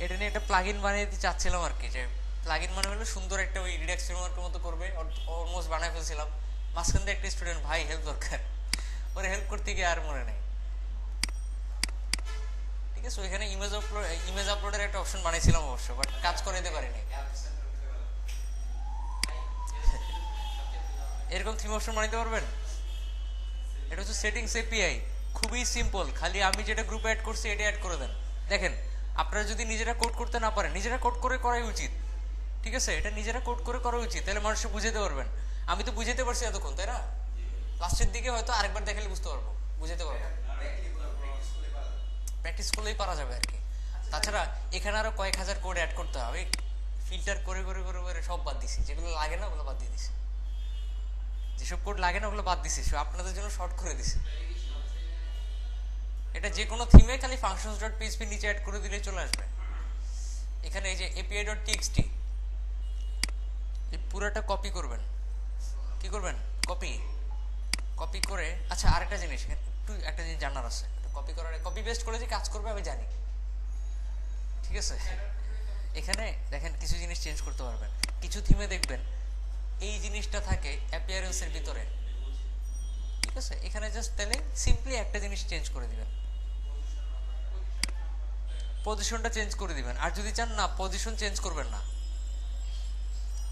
এটা নিয়ে একটা প্লাগইন বানিয়ে দিতে চাচ্ছিলাম আর কি, যে প্লাগইন মানে হলো সুন্দর একটা ওই রিডাক্স ফ্রেমওয়ার্কের মতো করবে, অলমোস্ট বানায় ফেলছিলাম। মাঝখান দিয়ে একটা স্টুডেন্ট ভাই হেল্প দরকার, ওরে হেল্প করতে গিয়ে আর মনে নেই। ঠিক আছে, ওইখানে ইমেজ আপলোডের একটা অপশন বানিয়েছিলাম অবশ্য, বাট কাজ করে দিতে পারিনি। এরকম থিম অপশন বানাইতে পারবেন। এটা হচ্ছে সেটিংস এপিআই, খুবই সিম্পল। খালি আমি যেটা গ্রুপে অ্যাড করছি এটা অ্যাড করে দেন। দেখেন আপনারা যদি নিজেরা কোড করতে না পারেন, নিজেরা কোড করে করাই উচিত। ঠিক আছে, এটা নিজেরা কোড করে করা উচিত, তাহলে মানুষকে বুঝাতে পারবেন। আমি তো বুঝাতে পারছি এতক্ষণ, তাই না? লাস্টের দিকে হয়তো আরেকবার দেখালে বুঝতে পারবো, বুঝাতে পারবো। প্র্যাকটিস করলেই পারা যাবে আর কি। তাছাড়া এখানে আরো কয়েক হাজার কোড অ্যাড করতে হবে, ফিল্টার করে করে করে করে সব বাদ দিছি, যেগুলো লাগে না ওগুলো বাদ দিয়ে দিছি, যেসব কোড লাগে না ওগুলো বাদ দিছি, আপনাদের জন্য শর্ট করে দিছি। এটা যে কোনো থিমে খালি functions.php নিচে অ্যাড করে দিলে চলে আসবে। এখানে এই যে api.txt এই পুরোটা কপি করবেন। কি করবেন, কপি কপি করে। আচ্ছা আরেকটা জিনিস, একটু একটা জিনিস জানার আছে, কপি করার কপি পেস্ট করে যে কাজ করবে আমি জানি। ঠিক আছে, এখানে দেখেন কিছু জিনিস চেঞ্জ করতে পারবেন। কিছু থিমে দেখবেন এই জিনিসটা থাকে অ্যাপিয়ারেন্সের ভিতরে। ঠিক আছে, এখানে জাস্ট তাহলে সিম্পলি একটা জিনিস চেঞ্জ করে দিবেন, পজিশনটা চেঞ্জ করে দিবেন। আর যদি চান না পজিশন চেঞ্জ করবেন না,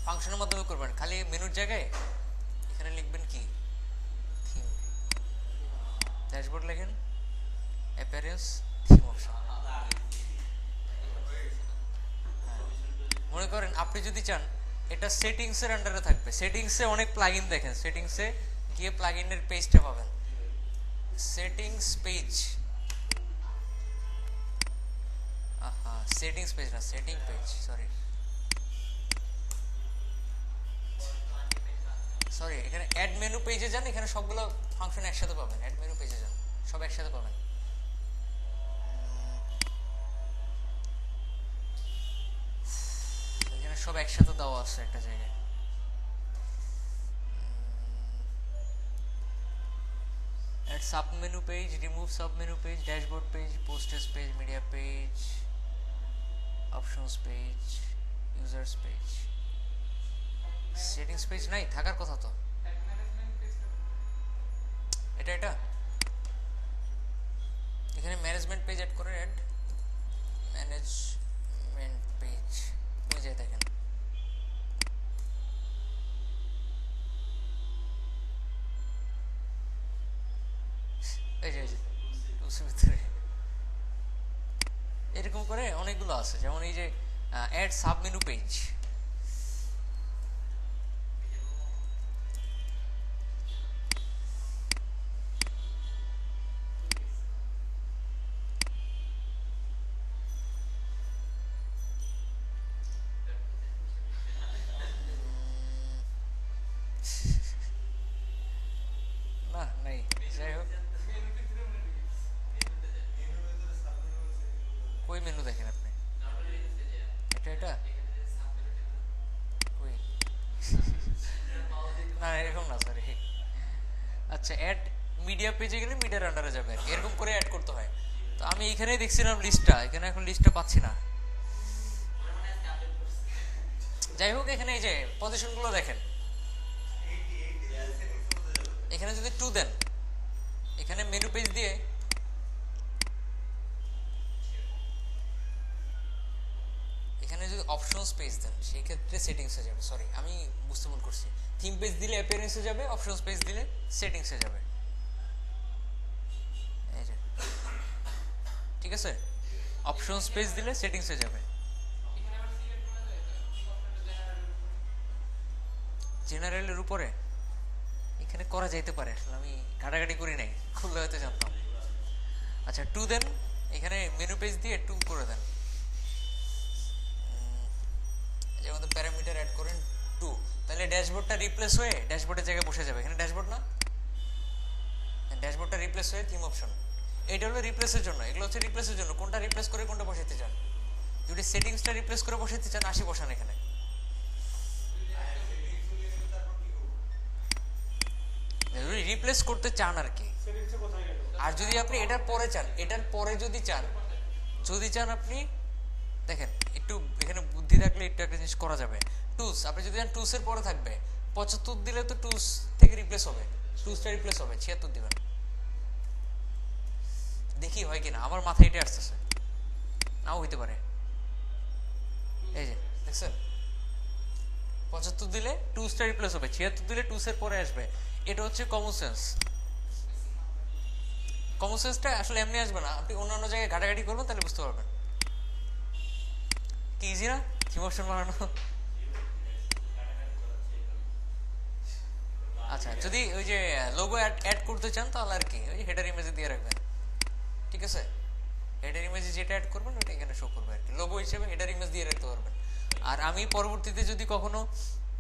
ফাংশনের মাধ্যমে করবেন, খালি মেনুর জায়গায় এখানে লিখবেন কি থিম, ড্যাশবোর্ড লেখেন অ্যাপিয়ারেন্স থিম অপশন। মনে করেন আপনি যদি চান এটা সেটিংসের আন্ডারে থাকবে, সেটিংসে অনেক প্লাগইন দেখেন, সেটিংসে গিয়ে প্লাগইনের পেজটা পাবেন, সেটিংস পেজ, সেটিংস পেজ না, সেটিং পেজ, সরি সরি, এখানে অ্যাড মেনু পেজে যান, এখানে সবগুলো ফাংশন একসাথে পাবেন, অ্যাড মেনু পেজে যান, সব একসাথে পাবেন। এখানে সব একসাথে দেওয়া আছে একটা জায়গায়। Add sub menu page, remove sub menu page, dashboard page, posters page, media page, options page, users page, settings page নাই থাকার কথা তো, এটা এটা এখানে ম্যানেজমেন্ট পেজ অ্যাড করে, অ্যাড ম্যানেজমেন্ট পেজ হয়ে যায়, দেখেন এই যে টুলসের ভিতরে এরকম করে অনেকগুলো আছে, যেমন এই যে অ্যাড সাব মেনু পেজ, না নাই, যাই হোক কই মেনু দেখেন আপনি, এটা এটা কই না এরকম না সরি। আচ্ছা অ্যাড মিডিয়া পেজে গেলে মিডিয়ার আন্ডারে যাবে, এরকম করে অ্যাড করতে হয়। তো আমি এখানেই দেখছিলাম লিস্টটা, এখানে এখন লিস্টটা পাচ্ছি না। যাই হোক এখানে এই যে পজিশনগুলো দেখেন, এখানে যদি 2 দেন, এখানে মেনু পেজ দিয়ে এখানে যদি অপশনস পেজ দেন সেই ক্ষেত্রে সেটিংসে যাবে, সরি আমি বুঝতে ভুল করছি, থিম পেজ দিলে অ্যাপিয়ারেন্সে যাবে, অপশনস পেজ দিলে সেটিংসে যাবে, এই যে ঠিক আছে, অপশনস পেজ দিলে সেটিংসে যাবে। জেনারেলের উপরে এখানে করা যাইতে পারে, আসলে আমি ঘাটাঘাটি করি নাই, খুললে হয়তো জানতাম। আচ্ছা 2 দেন, এখানে মেনু পেজ দিয়ে 2 করে দেন, যেমন প্যারামিটার অ্যাড করেন 2, তাহলে ড্যাশবোর্ডটা রিপ্লেস হয়ে ড্যাশবোর্ডের জায়গায় বসে যাবে, এখানে ড্যাশবোর্ড না, ড্যাশবোর্ডটা রিপ্লেস হয়ে থিম অপশন, এইটা হলো রিপ্লেসের জন্য, এগুলো হচ্ছে রিপ্লেসের জন্য, কোনটা রিপ্লেস করে কোনটা বসাতে চান, যদি সেটিংসটা রিপ্লেস করে বসাতে চান 80 বসান এখানে, যদি রিপ্লেস করতে চান আর কি। আর যদি আপনি এটার পরে চান, এটার পরে যদি চান, যদি চান আপনি দেখেন একটু এখানে বুদ্ধি থাকলে একটু একটা জিনিস করা যাবে, টুলস আপনি যদি চান টুলসের পরে থাকবে 75 দিলে তো টুলস থেকে রিপ্লেস হবে, টুলসটা রিপ্লেস হবে 76 দিবেন, দেখি হয় কিনা, আমার মাথায় এটা আসতেছে, নাও হইতে পারে। এই যে দেখছেন 75 দিলে টুলসটা রিপ্লেস হবে, 76 দিলে টুলসের পরে আসবে, এটা হচ্ছে কমন সেন্স। কমন সেন্সটা আসলে এমনি আসবে না, আপনি অন্যান্য জায়গায় ঘাটাঘাটি করবেন তাহলে বুঝতে পারবেন। কি ইজি না থিম অপশন বানানো? আচ্ছা যদি ওই যে লোগো অ্যাড করতে চান তাহলে আর কি ওই হেডার ইমেজে দিয়ে রাখবেন, ঠিক আছে, হেডার ইমেজে যেটা অ্যাড করবেন ওটা এখানে শো করবে আর কি, লোগো হিসেবে হেডার ইমেজ দিয়ে রাখতে পারবেন। আর আমি পরবর্তীতে যদি কখনো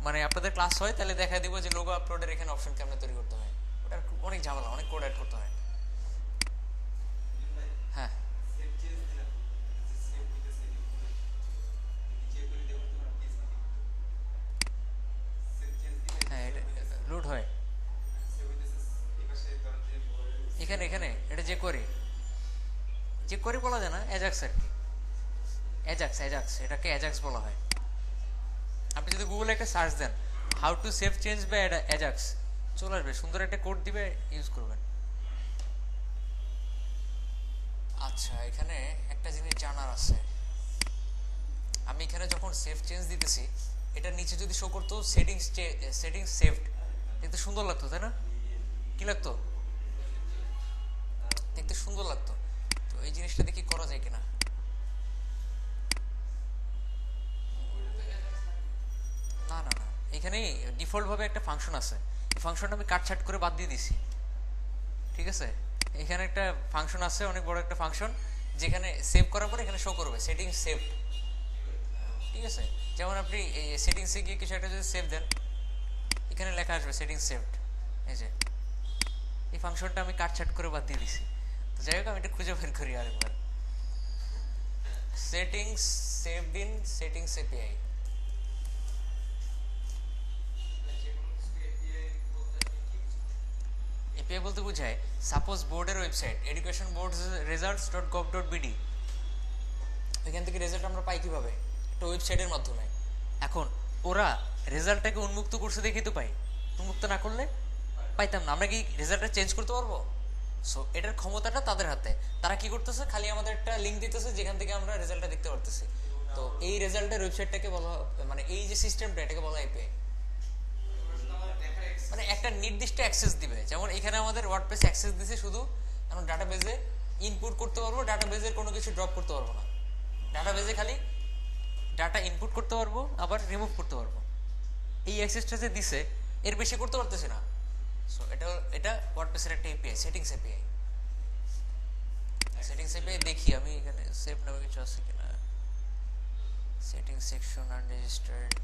মানে আপনাদের ক্লাস হয় তাহলে দেখা দিব যে লোগো আপলোডের এখানে অপশন কেমন তৈরি করতে হয়, ওটার অনেক ঝামেলা, অনেক কোড অ্যাড করতে হয়। হ্যাঁ হ্যাঁ এটা লোড হয় এখানে, এখানে এটা যে করি বলা যায় না, অ্যাজাক্স আর কি, অ্যাজাক্স এটাকে অ্যাজাক্স বলা হয়। আপনি যদি গুগলে একটা সার্চ দেন how to save change by Ajax চলে আসবে, সুন্দর একটা কোড দিবে, ইউজ করবেন। আচ্ছা এখানে একটা জিনিস জানার আছে, আমি এখানে যখন সেভ চেঞ্জ দিতেছি এটার নিচে যদি শো করতো সেটিংস সেভড, দেখতে সুন্দর লাগতো তাই না, কি লাগতো, দেখতে সুন্দর লাগতো। তো এই জিনিসটা দেখি করা যায় কিনা। না না না, এখানে ডিফল্ট ভাবে একটা ফাংশন আছে, এই ফাংশনটা আমি কাটছাট করে বাদ দিয়ে দিছি। ঠিক আছে, এখানে একটা ফাংশন আছে, অনেক বড় একটা ফাংশন, যেখানে সেভ করার পর এখানে শো করবে সেটিং সেভ। ঠিক আছে, যেমন আপনি এই সেটিংসে গিয়ে কিছু একটা যদি সেভ দেন, এখানে লেখা আসবে সেটিং সেভড। এই যে এই ফাংশনটা আমি কাটছাট করে বাদ দিয়ে দিছি। তো যাই হোক, আমি এটা খুঁজে বের করি আরেকবার। Settings saved in settings API. API বলতে বোঝায়, সাপোজ বোর্ডের website education board results dot gov dot BD, এখান থেকে রেজাল্ট আমরা পাই কিভাবে? একটা ওয়েবসাইটের মাধ্যমে। এখন ওরা রেজাল্টটাকে উন্মুক্ত করছে দেখেই তো পাই, উন্মুক্ত না করলে পাইতাম না। আমরা কি রেজাল্টটা চেঞ্জ করতে পারবো? সো এটার ক্ষমতাটা তাদের হাতে। তারা কি করতেছে, খালি আমাদের একটা লিঙ্ক দিতেছে যেখান থেকে আমরা রেজাল্টটা দেখতে পারতেছি। তো এই রেজাল্টের ওয়েবসাইটটাকে বলা, মানে এই যে সিস্টেমটা, এটাকে বলা এপিআই। মানে একটা নির্দিষ্ট অ্যাক্সেস দিবে, যেমন এখানে আমাদের ওয়ার্ডপ্রেস অ্যাক্সেস দিছে শুধু, আমরা ডাটাবেজে ইনপুট করতে পারবো, ডাটাবেজের কোনো কিছু ড্রপ করতে পারবো না। ডাটাবেজে খালি ডাটা ইনপুট করতে পারবো, আবার রিমুভ করতে পারবো। এই অ্যাক্সেসটা যে দিছে, এর বেশি করতে পারতেছি না। সো এটা ওয়ার্ডপ্রেসের একটা API, settings API. Settings API দেখি আমি এখানে সেভ নামে কিছু আছে কিনা। Settings section unregistered.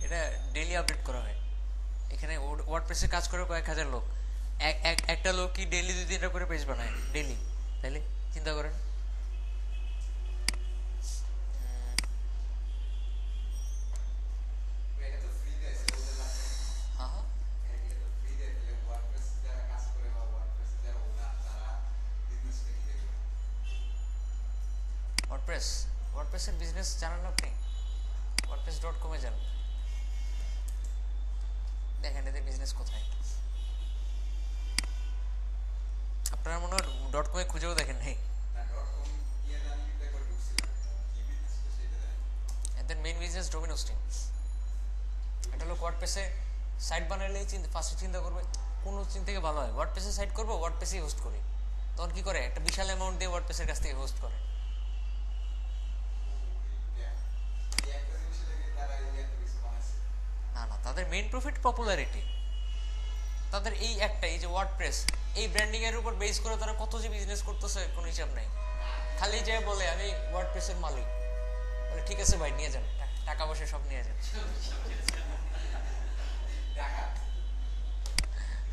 এটা ডেইলি আপডেট করা হয়। এখানে ওয়ার্ডপ্রেসে কাজ করে কয়েক হাজার লোক। একটা লোক কি ডেইলি 2-3টা করে পেজ বানায় ডেইলি? তাইলে চিন্তা করেন। ওয়ার্ডপ্রেসের বিজনেস জানেন আপনি? wordpress.com-এ যান, দেখেন এদের বিজনেস কোথায়। আপনারা মনে হয় .com-এ খুঁজেও দেখেন নাই। এদের মেইন বিজনেস ডোমেন হোস্টিং। এটা হলো ওয়ার্ডপ্রেসে সাইট বানালেই ফার্স্টে চিন্তা করবে কোন হোস্টিং থেকে ভালো হয়। ওয়ার্ডপ্রেসে সাইট করবো, ওয়ার্ডপ্রেসেই হোস্ট করি। তখন কি করে, একটা বিশাল অ্যামাউন্ট দিয়ে ওয়ার্ডপ্রেসের কাছ থেকে হোস্ট করে। না না, তাদের মেইন প্রফিট পপুলারিটি। তাদের এই একটাই যে ওয়ার্ডপ্রেস, এই ব্র্যান্ডিং এর উপর বেস করে তারা কত যে বিজনেস করতেছে কোনো হিসাব নাই। খালি যে বলে আমি ওয়ার্ডপ্রেসের মালিক, বলে ঠিক আছে ভাই নিয়ে যান, টাকা পয়সা সব নিয়ে যান।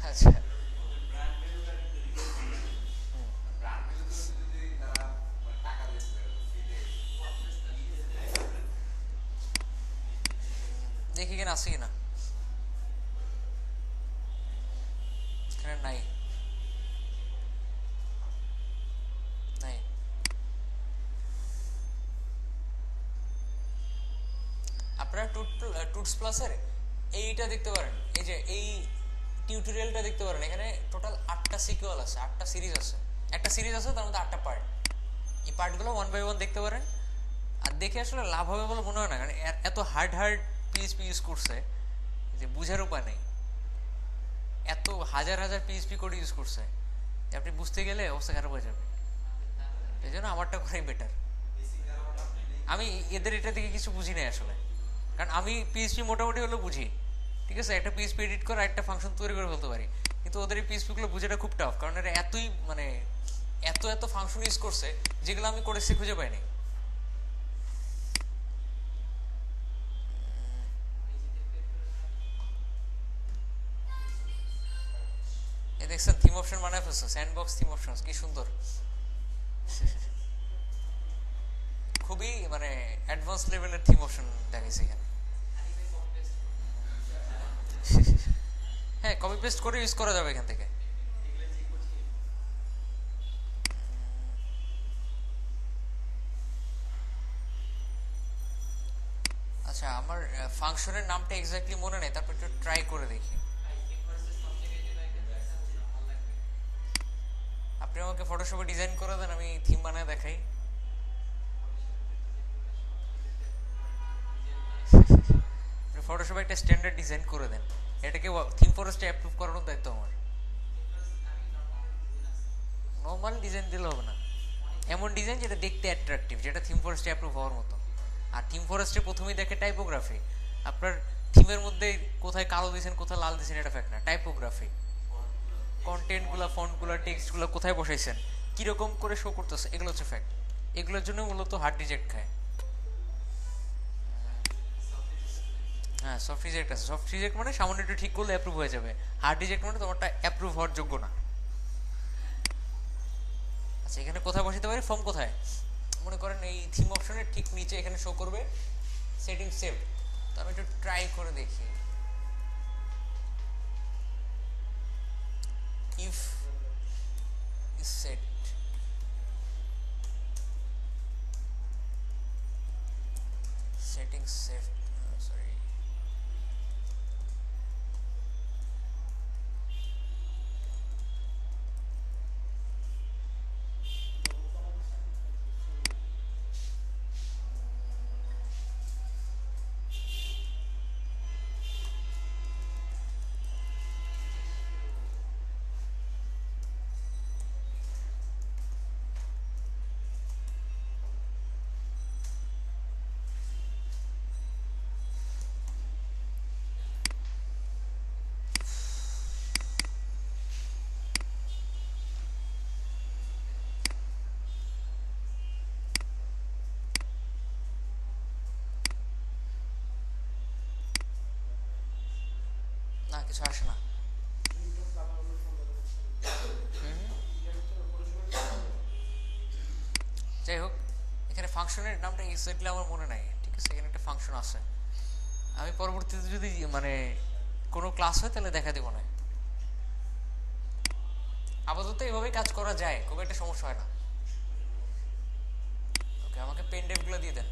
আচ্ছা, দেখি কিনা আছে কিনা, এখানে নাই নাই। আপনারা টুটস প্লাসের এইটা দেখতে পারেন, এই যে এই টিউটোরিয়ালটা দেখতে পারেন। এখানে টোটাল 8টা সিকুয়াল আছে, 8টা সিরিজ আছে। একটা সিরিজ আছে, তার মধ্যে 8টা পার্ট। এই পার্টগুলো 1 বাই 1 দেখতে পারেন। আর দেখে আসলে লাভ হবে বলে মনে হয় না, কারণ এত হার্ড পিএইচপি ইউজ করছে যে বুঝার উপায় নেই। এত হাজার হাজার পিএইচপি কোড ইউজ করছে, আপনি বুঝতে গেলে অবস্থা খারাপ হয়ে যাবে। এই জন্য আমারটা করাই বেটার। আমি এদের এটা থেকে কিছু বুঝি নাই আসলে, কারণ আমি পিএইচপি মোটামুটি হলেও বুঝি। ঠিক আছে, একটা পিএইচপি এডিট করে একটা ফাংশন তৈরি করে ফেলতে পারি, কিন্তু ওদের এই পিএইচপিগুলো বুঝাটা খুব টাফ, কারণ এরা এতই মানে এত ফাংশন ইউজ করছে যেগুলো আমি করেছি খুঁজে পাইনি। দেখছেন থিম অপশন বানায় ফেলছে, স্যান্ডবক্স থিম অপশন, কি সুন্দর। খুবই মানে অ্যাডভান্স লেভেলের থিম অপশন দেখাইছে এখানে। হ্যাঁ, কপি পেস্ট করে ইউজ করা যাবে এখান থেকে। আচ্ছা, আমার ফাংশনের নামটা এক্স্যাক্টলি মনে নেই, তারপর একটু ট্রাই করে দেখি। আমাকে ফটোশপে ডিজাইন করে দেন, আমি থিম বানায় দেখাই। ফটোশপে একটা স্ট্যান্ডার্ড ডিজাইন করে দেন, এটাকে থিম ফরেস্টে অ্যাপ্রুভ করানোর দায়িত্ব আমার। নর্মাল ডিজাইন দিলে হবে না, এমন ডিজাইন যেটা দেখতে অ্যাট্রাকটিভ, যেটা থিম ফরেস্টে অ্যাপ্রুভ হওয়ার মতো। আর থিম ফরেস্টে প্রথমেই দেখে টাইপোগ্রাফি। আপনার থিমের মধ্যে কোথায় কালো দিয়েছেন কোথায় লাল দিয়েছেন এটা ফ্যাক্ট না, টাইপোগ্রাফি, কন্টেন্টগুলো, ফন্টগুলো, টেক্সটগুলো কোথায় বসাইছেন, কীরকম করে শো করতেছে, এগুলো হচ্ছে ফ্যাক্ট। এগুলোর জন্য মূলত হার্ড রিজেক্ট খায়। হ্যাঁ, সফট রিজেক্ট আছে। সফট রিজেক্ট মানে সামান্য একটু ঠিক করলে অ্যাপ্রুভ হয়ে যাবে, হার্ড রিজেক্ট মানে তোমারটা অ্যাপ্রুভ হওয়ার যোগ্য না। আচ্ছা, এখানে কোথায় বসাতে পারি, ফর্ম কোথায়, মনে করেন এই থিম অপশনের ঠিক নিচে এখানে শো করবে সেটিং সেভ। তো আমি একটু ট্রাই করে দেখি, if is set settings saved, sorry, না কিছু আসে না। যাই হোক, এখানে ফাংশনের নামটা এক্স্যাক্টলি আমার মনে নাই, ঠিক আছে, এখানে একটা ফাংশন আছে, আমি পরবর্তীতে যদি মানে কোনো ক্লাস হয় তাহলে দেখা দিব না। আপাতত এভাবেই কাজ করা যায়, খুব একটা সমস্যা হয় না। ওকে, আমাকে পেন ড্রাইভগুলো দিয়ে দেন।